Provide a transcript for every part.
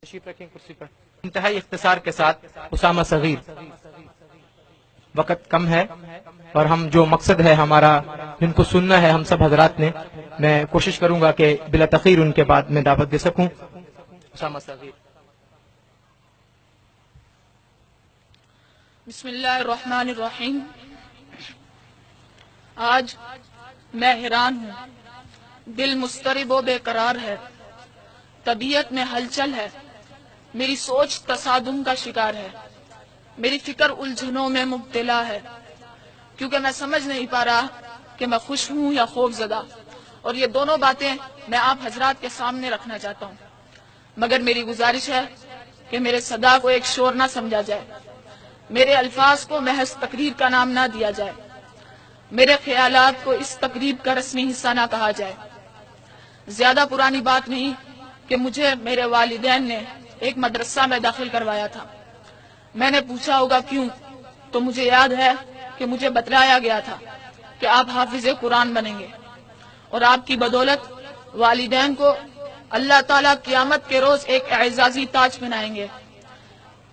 تشریف رکھیں کرسی پر. انتہائی اختصار کے ساتھ اسامہ صغیر. وقت کم ہے اور ہم جو مقصد ہے ہمارا جن کو سننا ہے ہم سب حضرات نے، میں کوشش کروں گا کہ بلا تاخیر ان کے بعد میں دعوت دے سکوں. اسامہ صغیر. بسم اللہ الرحمن الرحیم. آج میں حیران ہوں، دل مضطرب و بے قرار ہے، طبیعت میں ہلچل ہے، میری سوچ تصادم کا شکار ہے، میری فکر الجھنوں میں مبتلا ہے، کیونکہ میں سمجھ نہیں پا رہا کہ میں خوش ہوں یا خوف زدہ، اور یہ دونوں باتیں میں آپ حضرات کے سامنے رکھنا چاہتا ہوں. مگر میری گزارش ہے کہ میرے صدا کو ایک شور نہ سمجھا جائے، میرے الفاظ کو محض تقریر کا نام نہ دیا جائے، میرے خیالات کو اس تقریب کا رسمی حصہ نہ کہا جائے. زیادہ پرانی بات نہیں کہ مجھے میرے والدین نے ایک مدرسہ میں داخل کروایا تھا. میں نے پوچھا ہوگا کیوں، تو مجھے یاد ہے کہ مجھے بتلایا گیا تھا کہ آپ حافظ قرآن بنیں گے، اور آپ کی بدولت والدین کو اللہ تعالیٰ قیامت کے روز ایک اعزازی تاج پہنائیں گے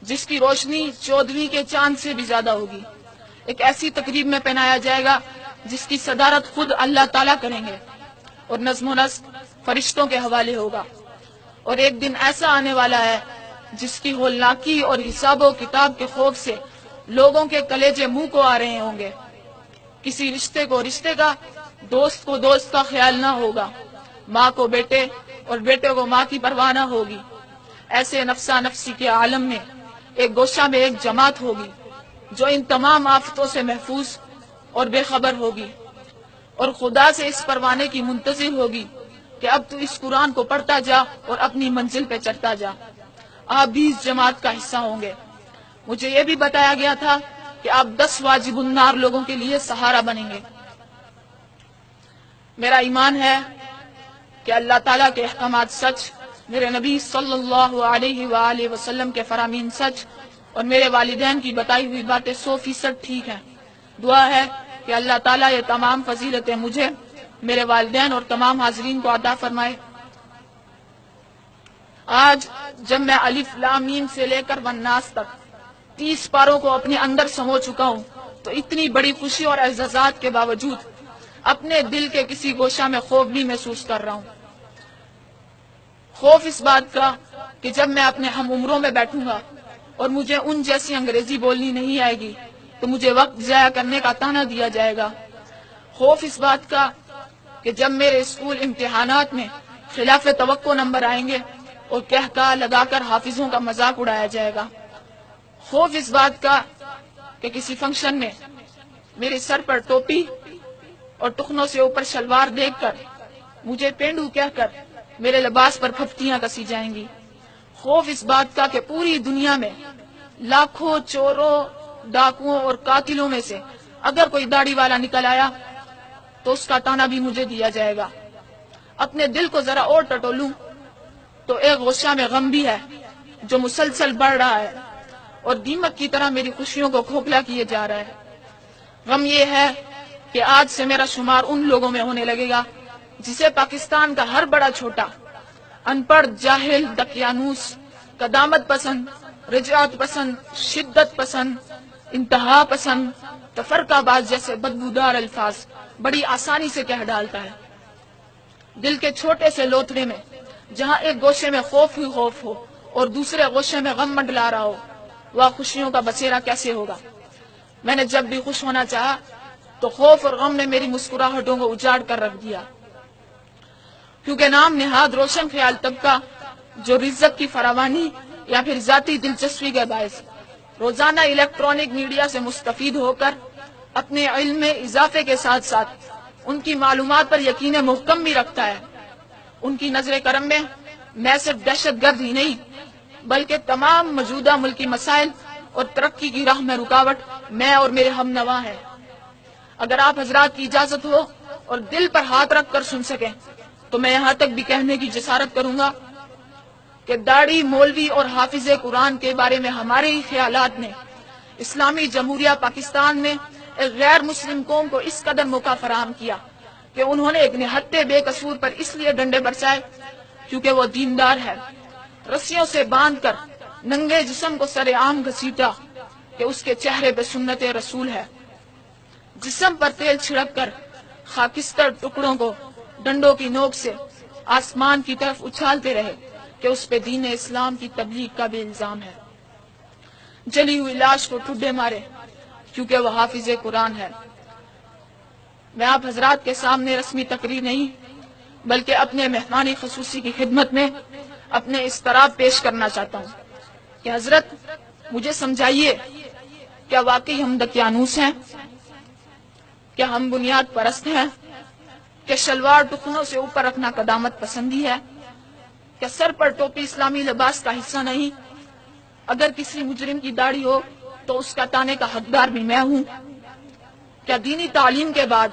جس کی روشنی 14ویں کے چاند سے بھی زیادہ ہوگی. ایک ایسی تقریب میں پہنایا جائے گا جس کی صدارت خود اللہ تعالیٰ کریں گے، اور نظم و نسق فرشتوں کے حوالے ہوگا. اور ایک دن ایسا آنے والا ہے جس کی ہولناکی اور حساب و کتاب کے خوف سے لوگوں کے کلیجے منہ کو آ رہے ہوں گے. کسی رشتے کو رشتے کا، دوست کو دوست کا خیال نہ ہوگا، ماں کو بیٹے اور بیٹے کو ماں کی پرواہ نہ ہوگی. ایسے نفسا نفسی کے عالم میں ایک گوشہ میں ایک جماعت ہوگی جو ان تمام آفتوں سے محفوظ اور بے خبر ہوگی، اور خدا سے اس پروانے کی منتظر ہوگی کہ اب تو اس قرآن کو پڑھتا جا اور اپنی منزل پہ چڑھتا جا. آپ بھی اس جماعت کا حصہ ہوں گے. مجھے یہ بھی بتایا گیا تھا کہ آپ 10 واجب النار لوگوں کے لیے سہارا بنیں گے. میرا ایمان ہے کہ اللہ تعالیٰ کے احکامات سچ، میرے نبی صلی اللہ علیہ وآلہ وسلم کے فرامین سچ، اور میرے والدین کی بتائی ہوئی باتیں 100% ٹھیک ہیں. دعا ہے کہ اللہ تعالیٰ یہ تمام فضیلتیں مجھے، میرے والدین اور تمام حاضرین کو عطا فرمائے. آج جب میں الف لام میم سے لے کر والناس تک 30 پاروں کو اپنے اندر سمو چکا ہوں، تو اتنی بڑی خوشی اور اعزازات کے باوجود اپنے دل کے کسی گوشہ میں خوف بھی محسوس کر رہا ہوں. خوف اس بات کا کہ جب میں اپنے ہم عمروں میں بیٹھوں گا اور مجھے ان جیسی انگریزی بولنی نہیں آئے گی تو مجھے وقت ضائع کرنے کا طعنہ دیا جائے گا. خوف اس بات کا کہ جب میرے اسکول امتحانات میں خلاف توقع نمبر آئیں گے اور کہا لگا کر حافظوں کا مذاق اڑایا جائے گا. خوف اس بات کا کہ کسی فنکشن میں میرے سر پر ٹوپی اور ٹخنوں سے اوپر شلوار دیکھ کر مجھے پینڈو کہہ کر میرے لباس پر پھپتیاں کسی جائیں گی. خوف اس بات کا کہ پوری دنیا میں لاکھوں چوروں، ڈاکوؤں اور قاتلوں میں سے اگر کوئی داڑھی والا نکل آیا تو اس کا طعنہ بھی مجھے دیا جائے گا. اپنے دل کو ذرا اور ٹٹولوں تو ایک غصہ میں غم بھی ہے جو مسلسل بڑھ رہا ہے اور دیمک کی طرح میری خوشیوں کو کھوکھلا کیے جا رہا ہے. غم یہ ہے کہ آج سے میرا شمار ان لوگوں میں ہونے لگے گا جسے پاکستان کا ہر بڑا چھوٹا، ان پڑھ، جاہل، دقیانوس، قدامت پسند، رجعت پسند، شدت پسند، انتہا پسند، تفرقہ باز جیسے بدبودار الفاظ بڑی آسانی سے کہہ ڈالتا ہے. دل کے چھوٹے سے لوتھڑے میں جہاں ایک گوشے میں خوف ہی خوف ہو اور دوسرے گوشے میں غم منڈلا رہا ہو، وہ خوشیوں کا بسیرا کیسے ہوگا؟ میں نے جب بھی خوش ہونا چاہا تو خوف اور غم نے میری مسکراہٹوں کو اجاڑ کر رکھ دیا. کیونکہ نام نہاد روشن خیال طبقہ جو رزق کی فراوانی یا پھر ذاتی دلچسپی کے باعث روزانہ الیکٹرانک میڈیا سے مستفید ہو کر اپنے علم میں اضافے کے ساتھ ساتھ ان کی معلومات پر یقین محکم بھی رکھتا ہے، ان کی نظر کرم میں صرف دہشت گرد ہی نہیں بلکہ تمام موجودہ ملکی مسائل اور ترقی کی راہ میں رکاوٹ میں اور میرے ہم نوا ہیں. اگر آپ حضرات کی اجازت ہو اور دل پر ہاتھ رکھ کر سن سکیں تو میں یہاں تک بھی کہنے کی جسارت کروں گا کہ داڑھی، مولوی اور حافظ قرآن کے بارے میں ہمارے ہی خیالات نے اسلامی جمہوریہ پاکستان میں ایک غیر مسلم قوم کو اس قدر موقع فراہم کیا کہ انہوں نے ایک نہتے بے قصور پر اس لیے ڈنڈے برسائے کیونکہ وہ دیندار ہے، رسیوں سے باندھ کر ننگے جسم کو سر عام گھسیٹا کہ اس کے چہرے پہ سنت رسول ہے. جسم پر تیل چھڑک کر خاکستر ٹکڑوں کو ڈنڈوں کی نوک سے آسمان کی طرف اچھالتے رہے کہ اس پہ دین اسلام کی تبلیغ کا بھی الزام ہے. جلی ہوئی لاش کو ٹھڈے مارے کیونکہ وہ حافظ قرآن ہے. میں آپ حضرات کے سامنے رسمی تقریر نہیں بلکہ اپنے مہمانی خصوصی کی خدمت میں اپنے اضطراب پیش کرنا چاہتا ہوں کہ حضرت مجھے سمجھائیے، کیا واقعی ہم دقیانوس ہیں؟ کیا ہم بنیاد پرست ہیں؟ کیا شلوار ٹخنوں سے اوپر رکھنا قدامت پسندی ہے؟ کیا سر پر ٹوپی اسلامی لباس کا حصہ نہیں؟ اگر کسی مجرم کی داڑھی ہو تو اس کا تانے کا حقدار بھی میں ہوں؟ کیا دینی تعلیم کے بعد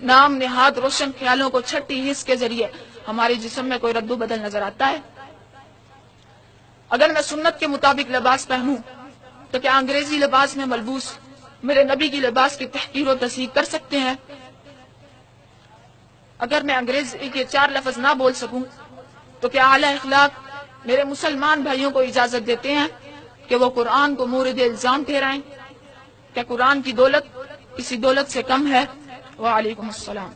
نام نہاد روشن خیالوں کو چھٹی حص کے ذریعے ہمارے جسم میں کوئی رد و بدل نظر آتا ہے؟ اگر میں سنت کے مطابق لباس پہنوں تو کیا انگریزی لباس میں ملبوس میرے نبی کی لباس کی تحقیر و تصحیح کر سکتے ہیں؟ اگر میں انگریزی کے 4 لفظ نہ بول سکوں تو کیا اعلی اخلاق میرے مسلمان بھائیوں کو اجازت دیتے ہیں کہ وہ قرآن کو مورد الزام ٹھہرائیں؟ کیا قرآن کی دولت کسی دولت سے کم ہے؟ وعلیکم السلام.